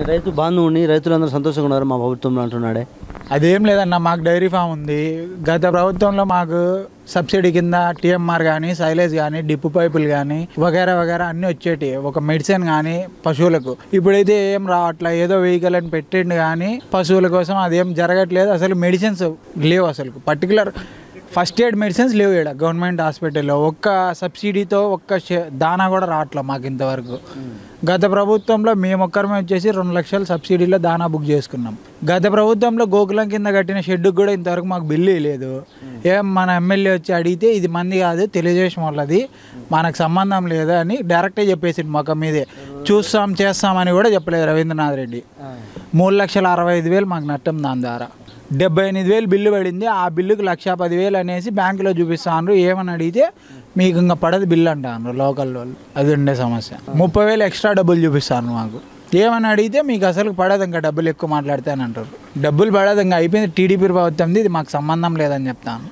రైతు బాంధవుని రైతులందరూ సంతోషంగా ఉన్నారు మా ప్రభుత్వంలో అంటున్నాడే. అదేం లేదన్న, మాకు డైరీ ఫామ్ ఉంది. గత ప్రభుత్వంలో మాకు సబ్సిడీ కింద టీఎంఆర్ కానీ, సైలేజ్ కానీ, డిప్పు పైపులు కానీ వగేరా వగేరా అన్నీ వచ్చేటి. ఒక మెడిసిన్ కానీ పశువులకు. ఇప్పుడైతే ఏం రావట్లే. ఏదో వెహికల్ అని పెట్టిండు కానీ పశువుల కోసం అదేం జరగట్లేదు. అసలు మెడిసిన్స్ లేవు. అసలు పర్టికులర్ ఫస్ట్ ఎయిడ్ మెడిసిన్స్ లేవు ఇక్కడ గవర్నమెంట్ హాస్పిటల్లో. ఒక్క సబ్సిడీతో ఒక్క దానా కూడా రావట్లే మాకు ఇంతవరకు. గత ప్రభుత్వంలో మేము ఒక్కరమే వచ్చేసి 2 లక్షల సబ్సిడీలో దానా బుక్ చేసుకున్నాం. గత ప్రభుత్వంలో గోకులం కింద కట్టిన షెడ్డుకు కూడా ఇంతవరకు మాకు బిల్లు లేదు. ఏం మన ఎమ్మెల్యే వచ్చి అడిగితే ఇది మంది కాదు, తెలుగుదేశం వాళ్ళది, మనకు సంబంధం లేదు అని డైరెక్ట్గా చెప్పేసింది. మొక్క మీదే చూస్తాం చేస్తామని కూడా చెప్పలేదు రవీంద్రనాథ్ రెడ్డి. 3,65,000 మాకు నష్టం దాని ద్వారా. 78,000 బిల్లు పడింది. ఆ బిల్లుకు 1,10,000 అనేసి బ్యాంకులో చూపిస్తాను. ఏమని అడిగితే మీకు ఇంకా పడదు బిల్లు అంటాను లోకల్ వాళ్ళు. అది ఉండే సమస్య. 30,000 ఎక్స్ట్రా డబ్బులు చూపిస్తాను మాకు. ఏమని అడిగితే మీకు అసలు పడదు, ఇంకా డబ్బులు ఎక్కువ మాట్లాడితే అని అంటారు. డబ్బులు పడదు, ఇంకా అయిపోయింది టీడీపీ ప్రభుత్వంది, ఇది మాకు సంబంధం లేదని చెప్తాను.